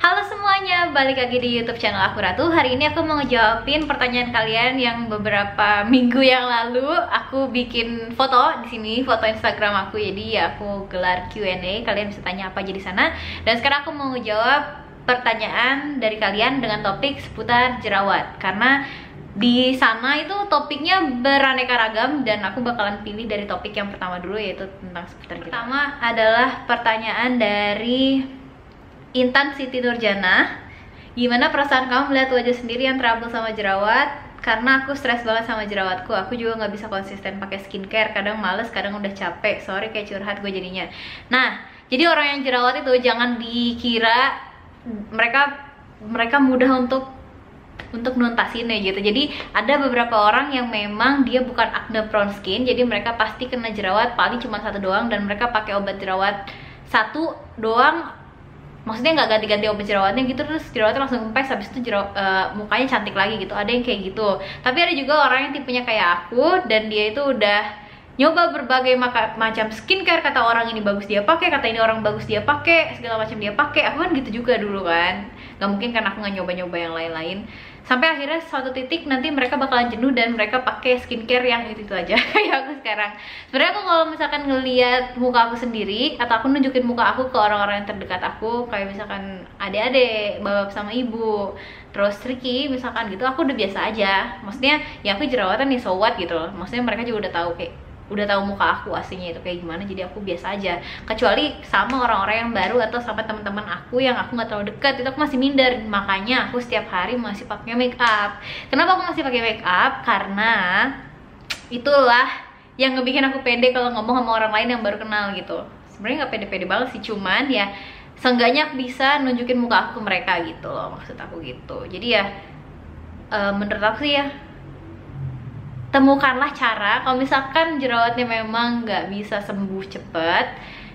Halo semuanya, balik lagi di YouTube channel aku Ratu. Hari ini aku mau ngejawabin pertanyaan kalian yang beberapa minggu yang lalu aku bikin foto di sini, foto Instagram aku. Jadi ya aku gelar Q&A, kalian bisa tanya apa aja di sana. Dan sekarang aku mau ngejawab pertanyaan dari kalian dengan topik seputar jerawat. Karena di sana itu topiknya beraneka ragam dan aku bakalan pilih dari topik yang pertama dulu, yaitu tentang seputar jerawat. Pertama adalah pertanyaan dari Intan Siti Nurjana. Gimana perasaan kamu melihat wajah sendiri yang trouble sama jerawat? Karena aku stres banget sama jerawatku. Aku juga nggak bisa konsisten pakai skincare. Kadang males, kadang udah capek. Sorry kayak curhat gue jadinya. Nah, jadi orang yang jerawat itu jangan dikira mereka mudah untuk nuntasin ya gitu. Jadi ada beberapa orang yang memang dia bukan acne prone skin, jadi mereka pasti kena jerawat paling cuma satu doang dan mereka pakai obat jerawat satu doang. Maksudnya nggak ganti-ganti obat jerawatnya gitu, terus jerawatnya langsung kempes, habis itu mukanya cantik lagi gitu. Ada yang kayak gitu. Tapi ada juga orang yang tipenya kayak aku dan dia itu udah nyoba berbagai macam skincare. Kata orang ini bagus dia pakai, kata ini orang bagus dia pakai, segala macam dia pakai. Aku kan gitu juga dulu kan. Nggak mungkin kan aku nggak nyoba-nyoba yang lain-lain. Sampai akhirnya suatu titik nanti mereka bakalan jenuh dan mereka pakai skincare yang itu aja kayak aku sekarang. Sebenarnya aku kalau misalkan ngelihat muka aku sendiri atau aku nunjukin muka aku ke orang-orang yang terdekat aku, kayak misalkan adik-adik, bapak sama ibu, terus Ricky misalkan gitu, aku udah biasa aja. Maksudnya ya aku jerawatan nih, so what gitu loh. Maksudnya mereka juga udah tahu udah tahu muka aku aslinya itu kayak gimana, jadi aku biasa aja. Kecuali sama orang-orang yang baru atau sama teman-teman aku yang aku nggak terlalu dekat, itu aku masih minder. Makanya aku setiap hari masih pakai make up. Kenapa aku masih pakai make up? Karena itulah yang ngebikin aku pede kalau ngomong sama orang lain yang baru kenal gitu. Sebenarnya nggak pede-pede banget sih, cuman ya seenggaknya aku bisa nunjukin muka aku ke mereka gitu loh, maksud aku gitu. Jadi ya menurut aku sih ya, temukanlah cara. Kalau misalkan jerawatnya memang nggak bisa sembuh cepet,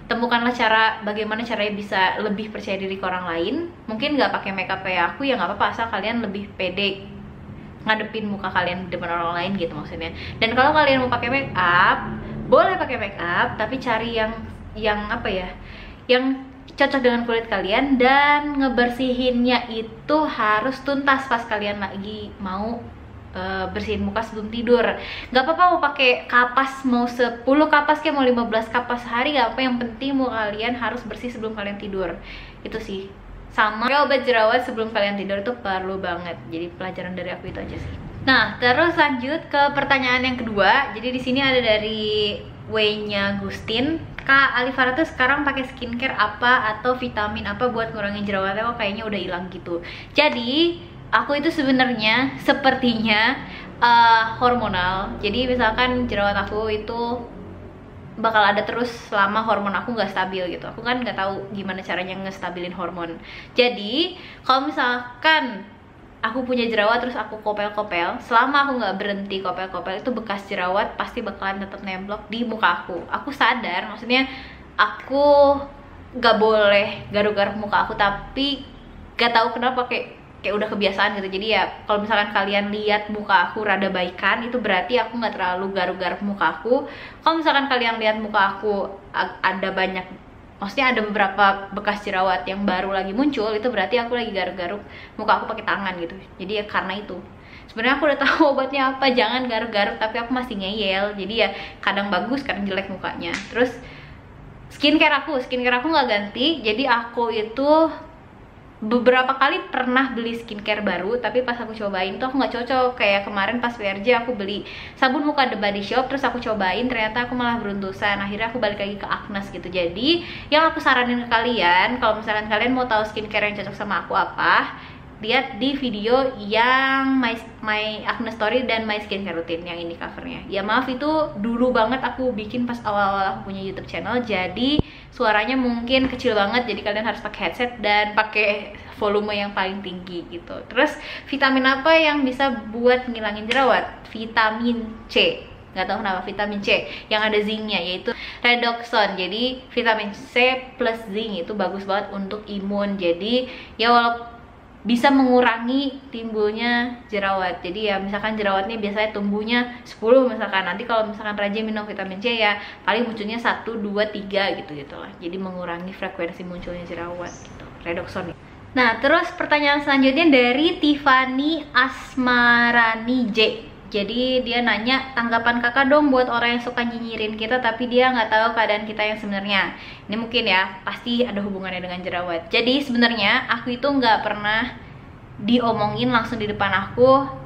temukanlah cara bagaimana caranya bisa lebih percaya diri ke orang lain. Mungkin nggak pakai makeup kayak aku ya nggak apa-apa, asal kalian lebih pede ngadepin muka kalian di depan orang lain gitu maksudnya. Dan kalau kalian mau pakai makeup, boleh pakai makeup, tapi cari yang apa ya, yang cocok dengan kulit kalian, dan ngebersihinnya itu harus tuntas pas kalian lagi mau bersihin muka sebelum tidur. Gak apa-apa mau pakai kapas, mau 10 kapas kayak mau 15 kapas sehari, gak apa, yang penting muka kalian harus bersih sebelum kalian tidur. Itu sih. Sama kayak obat jerawat sebelum kalian tidur itu perlu banget. Jadi pelajaran dari aku itu aja sih. Nah, terus lanjut ke pertanyaan yang kedua. Jadi di sini ada dari W-nya Gustin. Kak Alifara tuh sekarang pakai skincare apa atau vitamin apa buat ngurangin jerawatnya, kok kayaknya udah hilang gitu. Jadi aku itu sebenarnya sepertinya hormonal. Jadi misalkan jerawat aku itu bakal ada terus selama hormon aku nggak stabil gitu. Aku kan nggak tahu gimana caranya ngestabilin hormon. Jadi kalau misalkan aku punya jerawat terus aku kopel-kopel, selama aku nggak berhenti kopel-kopel, itu bekas jerawat pasti bakalan tetap nemblok di muka aku. Aku sadar, maksudnya aku nggak boleh garuk-garuk muka aku, tapi gak tahu kenapa kayak udah kebiasaan gitu. Jadi ya kalau misalkan kalian lihat muka aku rada baikan, itu berarti aku nggak terlalu garuk-garuk muka aku. Kalau misalkan kalian lihat muka aku ada banyak, maksudnya ada beberapa bekas jerawat yang baru lagi muncul, itu berarti aku lagi garuk-garuk muka aku pakai tangan gitu. Jadi ya karena itu sebenarnya aku udah tahu obatnya apa, jangan garuk-garuk, tapi aku masih ngeyel. Jadi ya kadang bagus, kadang jelek mukanya. Terus skincare aku nggak ganti. Jadi aku itu beberapa kali pernah beli skincare baru, tapi pas aku cobain tuh aku nggak cocok. Kayak kemarin pas WRJ aku beli sabun muka The Body Shop, terus aku cobain ternyata aku malah beruntusan. Akhirnya aku balik lagi ke Agnes gitu. Jadi yang aku saranin ke kalian, kalau misalkan kalian mau tahu skincare yang cocok sama aku apa, lihat di video yang my Agnes Story dan my skincare routine yang ini covernya. Ya maaf, itu dulu banget aku bikin pas awal-awal aku punya YouTube channel, jadi suaranya mungkin kecil banget, jadi kalian harus pakai headset dan pakai volume yang paling tinggi gitu. Terus vitamin apa yang bisa buat ngilangin jerawat? Vitamin C. Nggak tahu kenapa vitamin C yang ada zincnya, yaitu redoxon. Jadi vitamin C plus zinc itu bagus banget untuk imun. Jadi ya walaupun bisa mengurangi timbulnya jerawat. Jadi ya misalkan jerawatnya biasanya tumbuhnya 10 misalkan, nanti kalau misalkan rajin minum vitamin C ya paling munculnya 1, 2, 3 gitu lah. Jadi mengurangi frekuensi munculnya jerawat gitu. Redoxon. Nah, terus pertanyaan selanjutnya dari Tiffany Asmarani J. Jadi dia nanya, tanggapan kakak dong buat orang yang suka nyinyirin kita tapi dia nggak tahu keadaan kita yang sebenarnya. Ini mungkin ya, pasti ada hubungannya dengan jerawat. Jadi sebenarnya aku itu nggak pernah diomongin langsung di depan aku,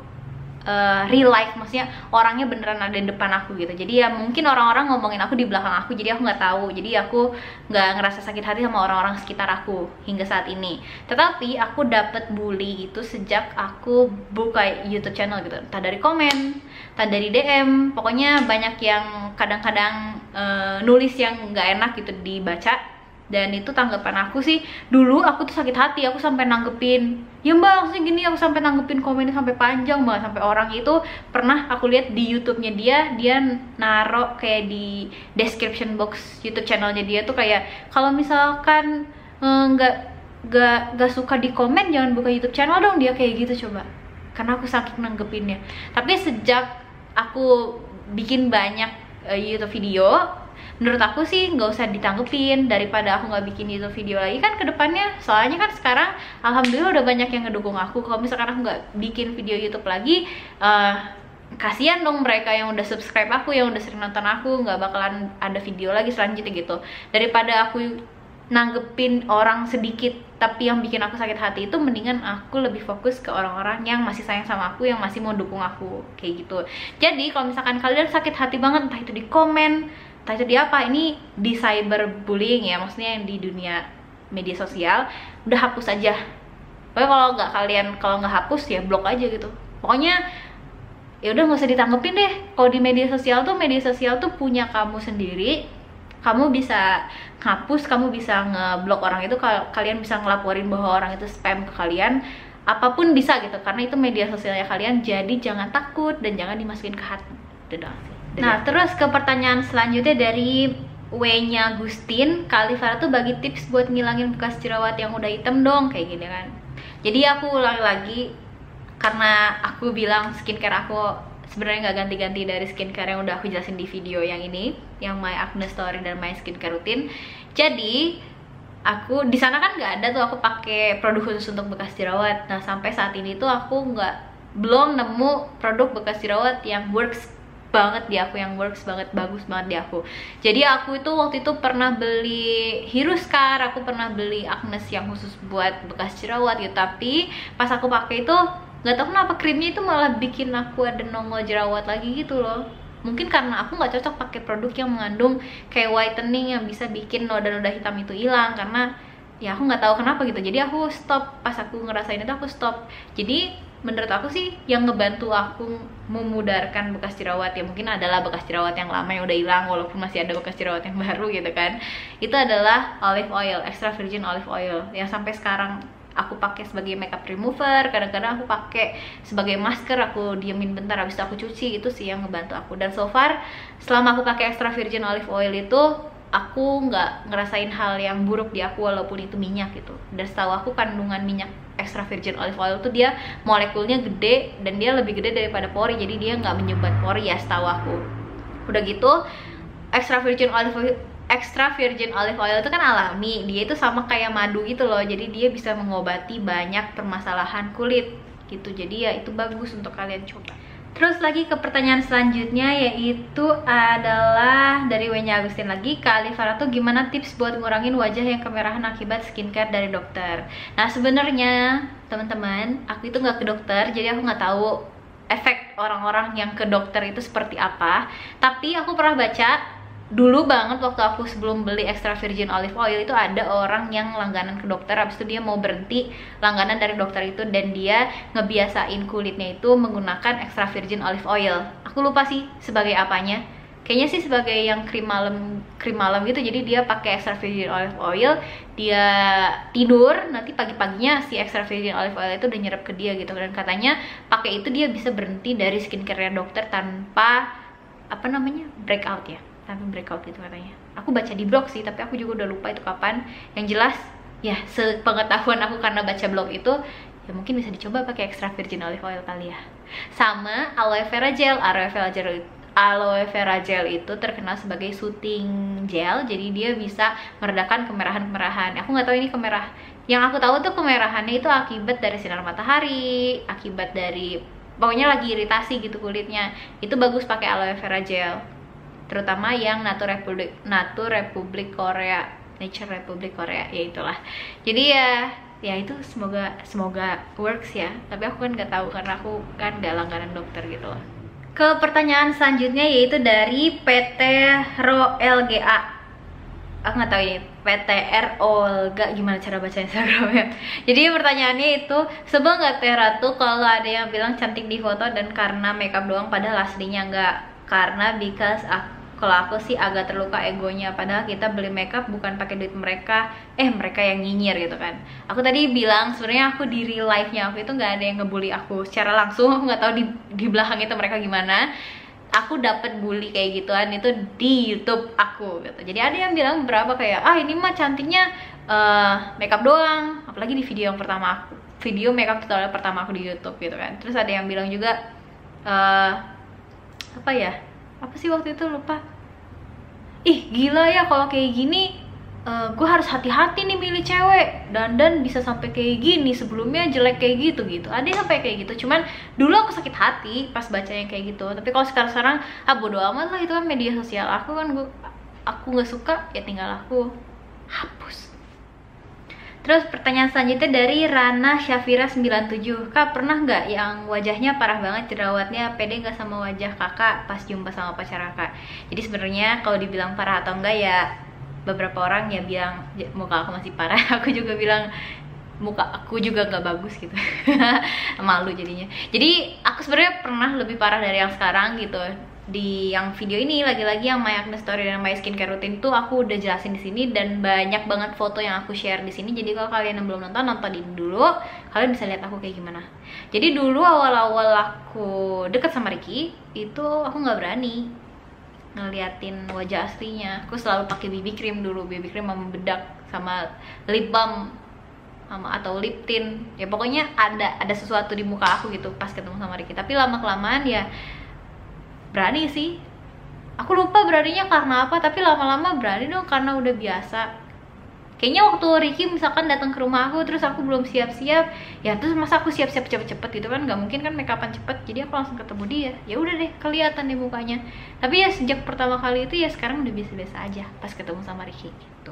real life, maksudnya orangnya beneran ada di depan aku gitu. Jadi ya mungkin orang-orang ngomongin aku di belakang aku, jadi aku nggak tahu. Jadi aku nggak ngerasa sakit hati sama orang-orang sekitar aku hingga saat ini. Tetapi aku dapet bully itu sejak aku buka YouTube channel gitu. Entah dari komen, entah dari DM, pokoknya banyak yang kadang-kadang nulis yang nggak enak gitu dibaca. Dan itu tanggapan aku sih, dulu aku tuh sakit hati, aku sampai nanggepin, ya mbak maksudnya gini, aku sampai nanggepin komennya sampai panjang banget, sampai orang itu pernah aku lihat di YouTube-nya dia naro kayak di description box YouTube channelnya dia tuh kayak, kalau misalkan nggak suka di komen jangan buka YouTube channel dong, dia kayak gitu coba, karena aku saking nanggepinnya. Tapi sejak aku bikin banyak YouTube video, menurut aku sih nggak usah ditanggepin, daripada aku nggak bikin YouTube video lagi kan ke depannya. Soalnya kan sekarang alhamdulillah udah banyak yang ngedukung aku. Kalau misalkan aku nggak bikin video YouTube lagi, kasihan dong mereka yang udah subscribe aku, yang udah sering nonton aku, nggak bakalan ada video lagi selanjutnya gitu. Daripada aku nanggepin orang sedikit tapi yang bikin aku sakit hati, itu mendingan aku lebih fokus ke orang-orang yang masih sayang sama aku, yang masih mau dukung aku kayak gitu. Jadi kalau misalkan kalian sakit hati banget, entah itu di komen, entah itu di apa, ini di cyberbullying ya, maksudnya yang di dunia media sosial, udah hapus aja. Pokoknya kalau nggak hapus ya blok aja gitu. Pokoknya ya udah nggak usah ditanggepin deh. Kalau di media sosial tuh punya kamu sendiri. Kamu bisa ngapus, kamu bisa ngeblok orang itu, kalian bisa ngelaporin bahwa orang itu spam ke kalian, apapun bisa gitu, karena itu media sosialnya kalian. Jadi jangan takut dan jangan dimasukin ke hati. Nah, terus ke pertanyaan selanjutnya dari W-nya Gustin, Kak Alifara tuh bagi tips buat ngilangin bekas jerawat yang udah hitam dong, kayak gini kan. Jadi aku ulangi lagi, karena aku bilang skincare aku sebenarnya nggak ganti-ganti dari skincare yang udah aku jelasin di video yang ini, yang My Acne Story dan My Skincare Routine. Jadi aku di sana kan nggak ada tuh aku pakai produk khusus untuk bekas jerawat. Nah sampai saat ini tuh aku belum nemu produk bekas jerawat yang works banget di aku, yang works banget, bagus banget di aku. Jadi aku itu waktu itu pernah beli Hiruscar, aku pernah beli Agnes yang khusus buat bekas jerawat gitu, tapi pas aku pakai itu nggak tahu kenapa krimnya itu malah bikin aku ada nongol jerawat lagi gitu loh. Mungkin karena aku nggak cocok pakai produk yang mengandung kayak whitening yang bisa bikin noda-noda hitam itu hilang, karena ya aku nggak tahu kenapa gitu. Jadi aku stop, pas aku ngerasain itu aku stop. Jadi menurut aku sih yang ngebantu aku memudarkan bekas jerawat, ya mungkin adalah bekas jerawat yang lama yang udah hilang walaupun masih ada bekas jerawat yang baru gitu kan, itu adalah olive oil, extra virgin olive oil, yang sampai sekarang aku pakai sebagai makeup remover. Kadang-kadang aku pakai sebagai masker, aku diemin bentar habis itu aku cuci. Itu sih yang ngebantu aku. Dan so far selama aku pakai extra virgin olive oil itu, aku nggak ngerasain hal yang buruk di aku walaupun itu minyak gitu. Dan setahu aku kandungan minyak extra virgin olive oil tuh dia molekulnya gede dan dia lebih gede daripada pori, jadi dia nggak menyumbat pori ya setahu aku. Udah gitu extra virgin olive oil itu kan alami, dia itu sama kayak madu gitu loh, jadi dia bisa mengobati banyak permasalahan kulit gitu. Jadi ya itu bagus untuk kalian coba. Terus lagi ke pertanyaan selanjutnya, yaitu adalah dari W-nya Agustin lagi, Kak Alifara tuh gimana tips buat ngurangin wajah yang kemerahan akibat skincare dari dokter? Nah sebenarnya teman-teman, aku itu nggak ke dokter, jadi aku nggak tahu efek orang-orang yang ke dokter itu seperti apa. Tapi aku pernah baca dulu banget waktu aku sebelum beli extra virgin olive oil, itu ada orang yang langganan ke dokter, habis itu dia mau berhenti langganan dari dokter itu dan dia ngebiasain kulitnya itu menggunakan extra virgin olive oil. Aku lupa sih sebagai apanya, kayaknya sih sebagai yang krim malam gitu. Jadi dia pakai extra virgin olive oil, dia tidur, nanti pagi-paginya si extra virgin olive oil itu udah nyerap ke dia gitu. Dan katanya pakai itu dia bisa berhenti dari skincare dokter tanpa breakout ya, tanpa breakout gitu katanya. Aku baca di blog sih, tapi aku juga udah lupa itu kapan. Yang jelas ya sepengetahuan aku karena baca blog itu, ya mungkin bisa dicoba pakai extra virgin olive oil kali ya. Sama aloe vera gel. Aloe vera gel itu terkenal sebagai soothing gel, jadi dia bisa meredakan kemerahan-kemerahan. Aku nggak tahu ini Yang aku tahu tuh kemerahannya itu akibat dari sinar matahari, akibat dari pokoknya lagi iritasi gitu kulitnya. Itu bagus pakai aloe vera gel. Terutama yang Nature Republic Korea, ya itulah. Jadi ya itu semoga works ya. Tapi aku kan nggak tahu karena aku kan nggak langganan dokter gitu loh. Ke pertanyaan selanjutnya yaitu dari PT ROLGA. Aku nggak tahu ini PTR Olga, gimana cara baca Instagramnya. Jadi pertanyaannya itu, sebel nggak Teh Ratu kalau ada yang bilang cantik di foto dan karena makeup doang padahal aslinya nggak? Karena kalau aku sih agak terluka egonya, padahal kita beli makeup bukan pakai duit mereka, mereka yang nyinyir gitu kan. Aku tadi bilang sebenarnya aku di real life-nya aku itu nggak ada yang ngebully aku secara langsung. Aku nggak tahu di belakang itu mereka gimana. Aku dapat bully kayak gituan itu di YouTube aku gitu. Jadi ada yang bilang berapa kayak ini mah cantiknya makeup doang, apalagi di video yang pertama aku, video makeup tutorial pertama aku di YouTube gitu kan. Terus ada yang bilang juga apa sih waktu itu lupa, gila ya kalau kayak gini gue harus hati-hati nih milih cewek, dandan bisa sampai kayak gini, sebelumnya jelek kayak gitu. Ada yang sampai kayak gitu. Cuman dulu aku sakit hati pas bacanya kayak gitu. Tapi kalau sekarang bodo amat lah, itu kan media sosial aku kan, aku nggak suka ya tinggal aku hapus. Terus pertanyaan selanjutnya dari Rana Syafira 97. Kak, pernah nggak yang wajahnya parah banget jerawatnya, pede nggak sama wajah kakak pas jumpa sama pacar kakak? Jadi sebenarnya kalau dibilang parah atau enggak ya, beberapa orang ya bilang muka aku masih parah, aku juga bilang muka aku juga nggak bagus gitu. Malu jadinya. Jadi aku sebenarnya pernah lebih parah dari yang sekarang gitu. Di yang video ini lagi-lagi yang My Acne Story dan My Skincare Routine tuh aku udah jelasin di sini dan banyak banget foto yang aku share di sini. Jadi kalau kalian yang belum nontonin dulu, kalian bisa lihat aku kayak gimana. Jadi dulu awal-awal aku deket sama Ricky itu aku nggak berani ngeliatin wajah aslinya. Aku selalu pakai BB cream dulu, BB cream sama bedak sama lip balm atau lip tint. Ya pokoknya ada sesuatu di muka aku gitu pas ketemu sama Ricky. Tapi lama-kelamaan ya berani sih. Aku lupa beraninya karena apa, tapi lama-lama berani dong karena udah biasa. Kayaknya waktu Ricky misalkan datang ke rumah aku terus aku belum siap-siap, ya terus masa aku siap-siap cepet-cepet gitu kan, nggak mungkin kan make upan cepet. Jadi aku langsung ketemu dia, ya udah deh kelihatan di mukanya. Tapi ya sejak pertama kali itu ya sekarang udah biasa-biasa aja pas ketemu sama Ricky gitu.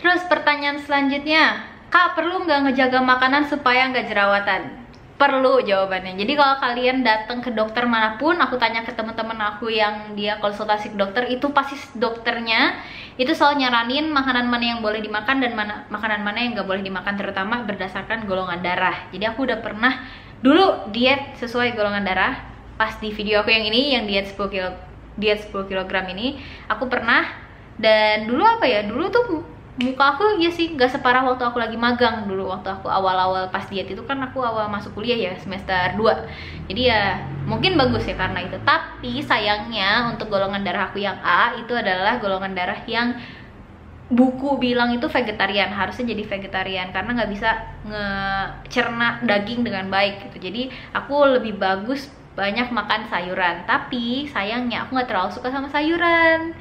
Terus pertanyaan selanjutnya, Kak, perlu nggak ngejaga makanan supaya nggak jerawatan? Perlu jawabannya. Jadi kalau kalian datang ke dokter manapun, aku tanya ke teman-teman aku yang dia konsultasi ke dokter, itu pasti dokternya itu selalu nyaranin makanan mana yang boleh dimakan dan makanan mana yang nggak boleh dimakan, terutama berdasarkan golongan darah. Jadi aku udah pernah dulu diet sesuai golongan darah. Pas di video aku yang ini, yang diet 10 kg ini, aku pernah. Dan dulu dulu tuh muka aku ya sih nggak separah waktu aku lagi magang dulu. Waktu aku awal-awal pas diet itu kan aku awal masuk kuliah ya, semester 2. Jadi ya mungkin bagus ya karena itu. Tapi sayangnya untuk golongan darah aku yang A itu adalah golongan darah yang buku bilang itu vegetarian, harusnya jadi vegetarian karena nggak bisa ngecerna daging dengan baik gitu. Jadi aku lebih bagus banyak makan sayuran. Tapi sayangnya aku nggak terlalu suka sama sayuran,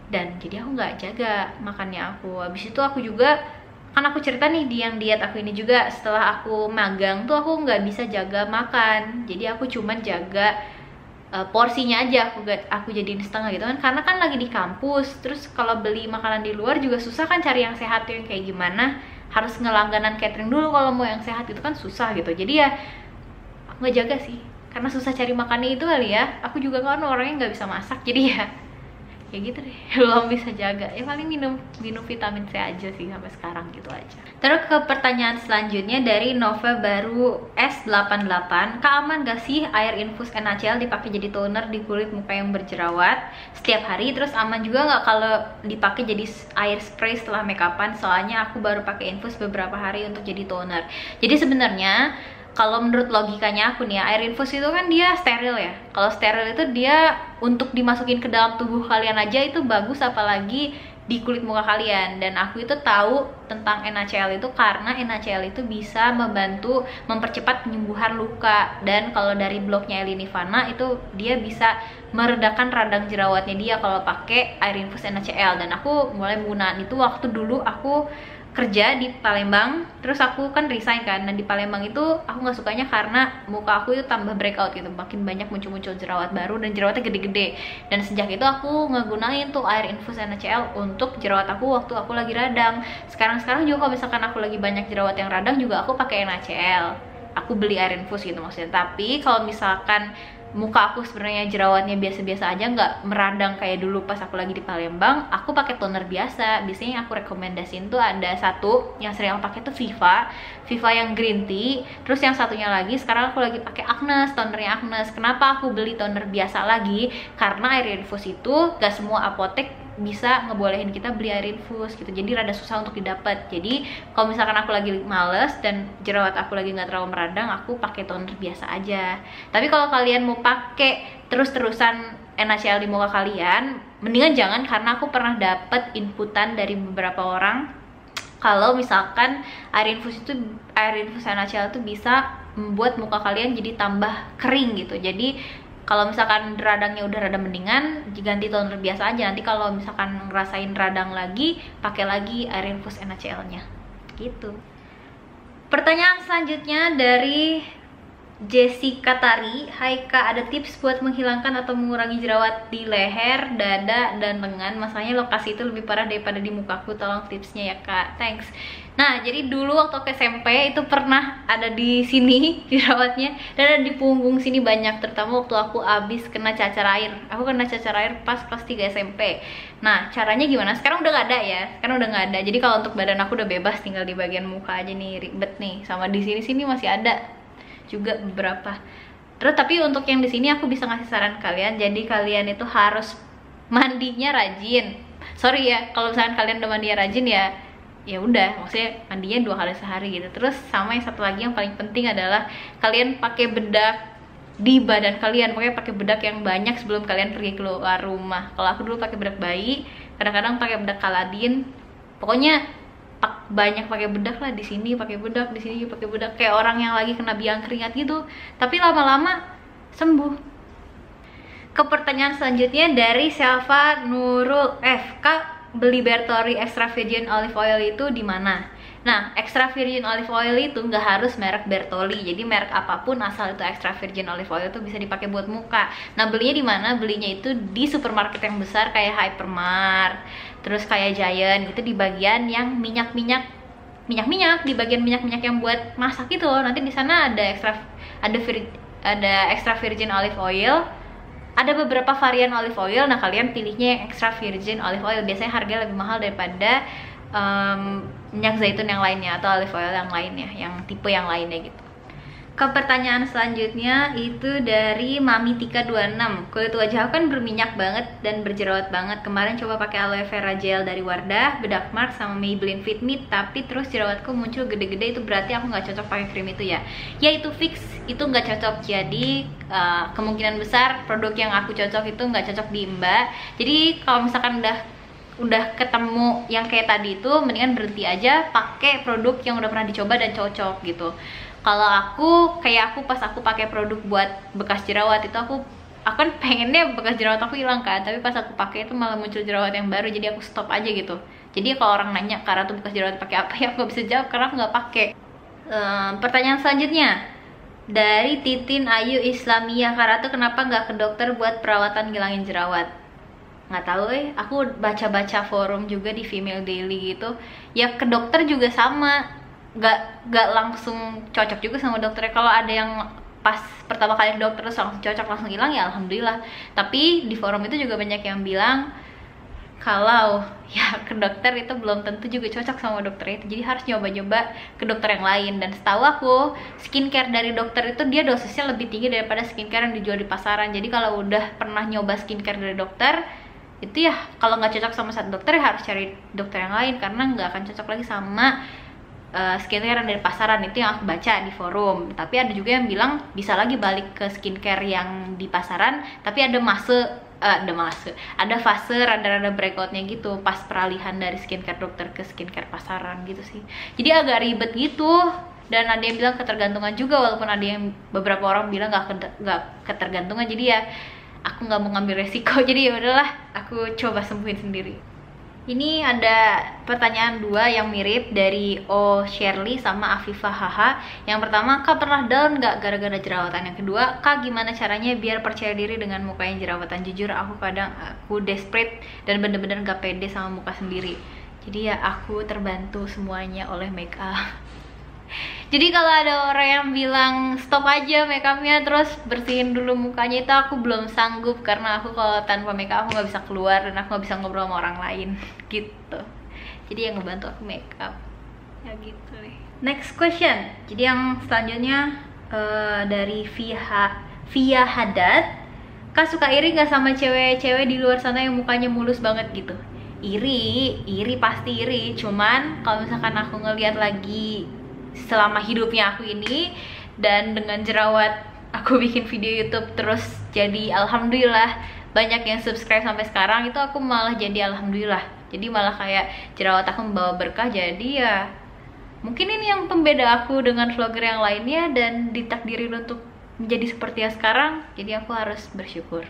dan jadi aku nggak jaga makannya aku. Habis itu aku juga kan aku cerita nih di yang diet aku ini juga, setelah aku magang tuh aku nggak bisa jaga makan. Jadi aku cuman jaga porsinya aja, aku jadiin setengah gitu kan, karena kan lagi di kampus. Terus kalau beli makanan di luar juga susah kan cari yang sehat yang kayak gimana, harus ngelangganan catering dulu kalau mau yang sehat itu kan susah gitu. Jadi ya aku nggak jaga sih karena susah cari makannya itu kali ya. Aku juga kan orangnya nggak bisa masak, jadi ya kayak gitu deh, belum bisa jaga. Ya paling minum vitamin C aja sih sampai sekarang gitu aja. Terus ke pertanyaan selanjutnya dari Nova Baru S88. Kak, aman gak sih air infus NaCl dipakai jadi toner di kulit muka yang berjerawat setiap hari? Terus aman juga nggak kalau dipakai jadi air spray setelah make upan? Soalnya aku baru pakai infus beberapa hari untuk jadi toner. Jadi sebenarnya kalau menurut logikanya aku nih ya, air infus itu kan dia steril ya. Kalau steril itu dia untuk dimasukin ke dalam tubuh kalian aja itu bagus, apalagi di kulit muka kalian. Dan aku itu tahu tentang NaCl itu karena NaCl itu bisa membantu mempercepat penyembuhan luka. Dan kalau dari blognya Elini Fana itu dia bisa meredakan radang jerawatnya dia kalau pakai air infus NaCl. Dan aku mulai menggunakan itu waktu dulu aku kerja di Palembang, terus aku kan resign kan. Dan di Palembang itu aku nggak sukanya karena muka aku itu tambah breakout gitu, makin banyak muncul-muncul jerawat baru dan jerawatnya gede-gede. Dan sejak itu aku ngegunain tuh air infus NaCl untuk jerawat aku waktu aku lagi radang. Sekarang juga kalau misalkan aku lagi banyak jerawat yang radang juga aku pakai NaCl. Aku beli air infus gitu maksudnya. Tapi kalau misalkan muka aku sebenarnya jerawatnya biasa-biasa aja, nggak meradang kayak dulu pas aku lagi di Palembang, aku pakai toner biasa. Biasanya yang aku rekomendasiin tuh ada satu yang sering aku pakai tuh Viva yang green tea. Terus yang satunya lagi sekarang aku lagi pakai Agnes, tonernya Agnes. Kenapa aku beli toner biasa lagi? Karena air infus itu gak semua apotek bisa ngebolehin kita beli air infus gitu, jadi rada susah untuk didapat. Jadi kalau misalkan aku lagi males dan jerawat aku lagi nggak terlalu meradang, aku pakai toner biasa aja. Tapi kalau kalian mau pakai terus-terusan NaCl di muka kalian, mendingan jangan, karena aku pernah dapet inputan dari beberapa orang kalau misalkan air infus NaCl itu bisa membuat muka kalian jadi tambah kering gitu. Jadi kalau misalkan radangnya udah rada mendingan, ganti toner biasa aja. Nanti kalau misalkan ngerasain radang lagi, pakai lagi air infus NaCl-nya. Gitu. Pertanyaan selanjutnya dari Jessica Tari. Hai Kak, ada tips buat menghilangkan atau mengurangi jerawat di leher, dada, dan lengan? Masalahnya lokasi itu lebih parah daripada di mukaku. Tolong tipsnya ya Kak. Thanks. Nah, jadi dulu waktu ke SMP itu pernah ada di sini jerawatnya, dan ada di punggung sini banyak, terutama waktu aku abis kena cacar air. Aku kena cacar air pas kelas 3 SMP. Nah, caranya gimana? Sekarang udah gak ada ya. Sekarang udah gak ada. Jadi kalau untuk badan aku udah bebas, tinggal di bagian muka aja nih, ribet nih. Sama di sini masih ada juga beberapa. Terus tapi untuk yang di sini aku bisa ngasih saran kalian. Jadi kalian itu harus mandinya rajin. Sorry ya, kalau misalkan kalian udah mandinya rajin ya udah, maksudnya mandinya 2 kali sehari gitu. Terus sama yang satu lagi yang paling penting adalah kalian pakai bedak di badan kalian. Pokoknya pakai bedak yang banyak sebelum kalian pergi keluar rumah. Kalau aku dulu pakai bedak bayi, kadang-kadang pakai bedak Kaladin. Pokoknya banyak pakai bedak lah, di sini pakai bedak, di sini pakai bedak, kayak orang yang lagi kena biang keringat gitu. Tapi lama-lama sembuh. Ke pertanyaan selanjutnya dari Selva Nurul F. Kak, beli Bertolli extra virgin olive oil itu di mana? Nah, extra virgin olive oil itu nggak harus merek Bertolli. Jadi merek apapun asal itu extra virgin olive oil itu bisa dipakai buat muka. Nah, belinya di mana? Belinya itu di supermarket yang besar kayak Hypermart, terus kayak Giant gitu, di bagian yang minyak, di bagian minyak yang buat masak itu. Nanti di sana ada extra virgin olive oil. Ada beberapa varian olive oil. Nah, kalian pilihnya yang extra virgin olive oil. Biasanya harga lebih mahal daripada minyak zaitun yang lainnya atau olive oil yang lainnya, yang tipe yang lainnya gitu. Ke pertanyaan selanjutnya itu dari Mami Tika 26. Kulit wajah aku kan berminyak banget dan berjerawat banget. Kemarin coba pakai aloe vera gel dari Wardah, bedak Mark, sama Maybelline Fit Me, tapi terus jerawatku muncul gede-gede. Itu berarti aku nggak cocok pakai krim itu ya? Ya, itu fix, itu nggak cocok. Jadi kemungkinan besar produk yang aku cocok itu nggak cocok di Mbak. Jadi kalau misalkan udah ketemu yang kayak tadi itu, mendingan berhenti aja, pakai produk yang udah pernah dicoba dan cocok gitu. Kalau aku pas aku pakai produk buat bekas jerawat itu, aku kan pengennya bekas jerawat aku hilang kan, tapi pas aku pakai itu malah muncul jerawat yang baru, jadi aku stop aja gitu. Jadi kalau orang nanya karena tuh bekas jerawat pakai apa, ya aku nggak bisa jawab karena aku nggak pakai. Pertanyaan selanjutnya dari Titin Ayu Islamiyah. Karena tuh kenapa nggak ke dokter buat perawatan ngilangin jerawat? Nggak tahu aku baca-baca forum juga di Female Daily gitu ya, ke dokter juga sama, nggak langsung cocok juga sama dokternya. Kalau ada yang pas pertama kali dokter terus langsung cocok, langsung hilang, ya alhamdulillah. Tapi di forum itu juga banyak yang bilang kalau ya ke dokter itu belum tentu juga cocok sama dokter itu, jadi harus nyoba-nyoba ke dokter yang lain. Dan setahu aku skincare dari dokter itu dia dosisnya lebih tinggi daripada skincare yang dijual di pasaran. Jadi kalau udah pernah nyoba skincare dari dokter itu ya, kalau nggak cocok sama satu dokter ya harus cari dokter yang lain, karena nggak akan cocok lagi sama skincare yang dari pasaran. Itu yang aku baca di forum. Tapi ada juga yang bilang bisa lagi balik ke skincare yang di pasaran, tapi ada fase rada-rada breakoutnya gitu pas peralihan dari skincare dokter ke skincare pasaran gitu sih. Jadi agak ribet gitu. Dan ada yang bilang ketergantungan juga, walaupun ada yang beberapa orang bilang nggak ketergantungan. Jadi ya aku nggak mau ngambil resiko, jadi ya udahlah aku coba sembuhin sendiri. Ini ada pertanyaan dua yang mirip dari O Shirley sama Afifah Haha. Yang pertama, Kak pernah down nggak gara-gara jerawatan? Yang kedua, Kak gimana caranya biar percaya diri dengan muka yang jerawatan? Jujur aku kadang desperate dan bener-bener gak pede sama muka sendiri. Jadi ya aku terbantu semuanya oleh make up. Jadi kalau ada orang yang bilang stop aja makeupnya terus bersihin dulu mukanya, itu aku belum sanggup, karena aku kalau tanpa makeup aku nggak bisa keluar dan aku nggak bisa ngobrol sama orang lain gitu. Jadi yang ngebantu aku makeup ya gitu deh. Next question. Jadi yang selanjutnya dari Via Haddad. Kak suka iri nggak sama cewek-cewek di luar sana yang mukanya mulus banget gitu? Iri pasti iri. Cuman kalau misalkan aku ngeliat lagi selama hidupnya aku ini dan dengan jerawat aku bikin video YouTube terus jadi alhamdulillah banyak yang subscribe sampai sekarang, itu aku malah jadi alhamdulillah. Jadi malah kayak jerawat aku membawa berkah. Jadi ya mungkin ini yang pembeda aku dengan vlogger yang lainnya dan ditakdirin untuk menjadi seperti yang sekarang. Jadi aku harus bersyukur.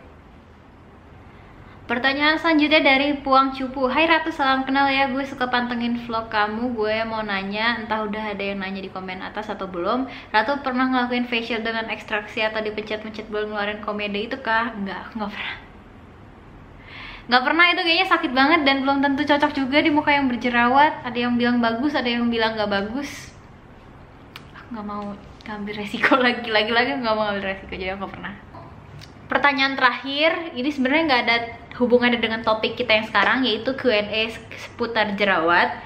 Pertanyaan selanjutnya dari Puang Cupu. Hai Ratu, salam kenal ya, gue suka pantengin vlog kamu. Gue mau nanya, entah udah ada yang nanya di komen atas atau belum, Ratu pernah ngelakuin facial dengan ekstraksi atau dipencet-pencet buat ngeluarin komedi itu kah? Enggak, aku nggak pernah. Nggak pernah, itu kayaknya sakit banget dan belum tentu cocok juga di muka yang berjerawat. Ada yang bilang bagus, ada yang bilang nggak bagus. Aku nggak mau ngambil resiko lagi nggak mau ngambil resiko, jadi aku nggak pernah. Pertanyaan terakhir, ini sebenarnya nggak ada hubungannya dengan topik kita yang sekarang, yaitu Q&A seputar jerawat.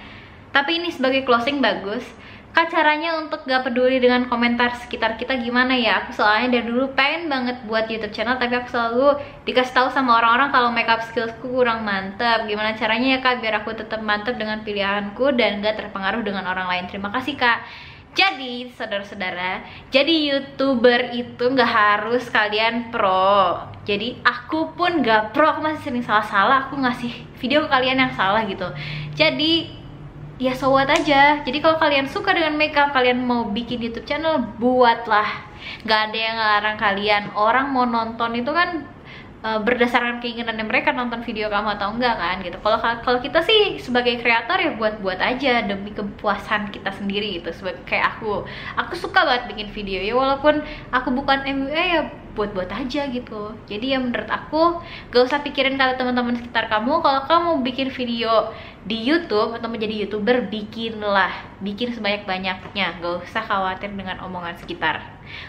Tapi ini sebagai closing bagus. Kak, caranya untuk gak peduli dengan komentar sekitar kita gimana ya? Aku soalnya dari dulu pengen banget buat YouTube channel, tapi aku selalu dikasih tahu sama orang-orang kalau makeup skillsku kurang mantep. Gimana caranya ya Kak biar aku tetap mantep dengan pilihanku dan gak terpengaruh dengan orang lain? Terima kasih Kak. Jadi saudara-saudara, jadi YouTuber itu nggak harus kalian pro. Jadi aku pun nggak pro, aku masih sering salah-salah, aku ngasih video ke kalian yang salah gitu. Jadi ya so what aja. Jadi kalau kalian suka dengan makeup, kalian mau bikin YouTube channel, buatlah. Nggak ada yang ngelarang kalian. Orang mau nonton itu kan berdasarkan keinginan mereka, nonton video kamu atau enggak kan gitu. Kalau kita sih sebagai kreator ya buat aja demi kepuasan kita sendiri gitu. Sebagai kayak aku suka banget bikin video ya, walaupun aku bukan MUA ya buat aja gitu. Jadi ya menurut aku gak usah pikirin kata teman-teman sekitar kamu. Kalau kamu bikin video di YouTube atau menjadi YouTuber, bikin sebanyak-banyaknya, gak usah khawatir dengan omongan sekitar.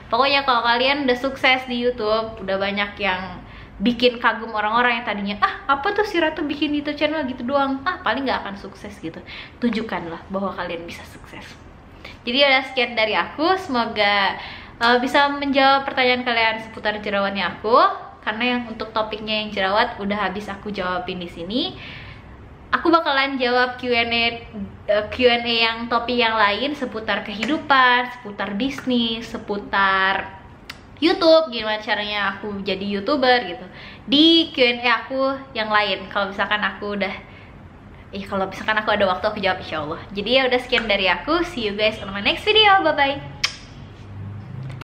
Pokoknya kalau kalian udah sukses di YouTube, udah banyak yang bikin kagum orang-orang yang tadinya apa tuh si Ratu bikin YouTube channel gitu doang, paling nggak akan sukses gitu. Tunjukkanlah bahwa kalian bisa sukses. Jadi ada sekian dari aku, semoga bisa menjawab pertanyaan kalian seputar jerawatnya aku, karena yang untuk topiknya yang jerawat udah habis aku jawabin di sini. Aku bakalan jawab Q&A yang topik yang lain seputar kehidupan, seputar bisnis, seputar YouTube, gimana caranya aku jadi YouTuber gitu, di Q&A aku yang lain. Kalau misalkan aku ada waktu aku jawab insyaallah. Jadi ya udah sekian dari aku, see you guys on my next video, bye bye.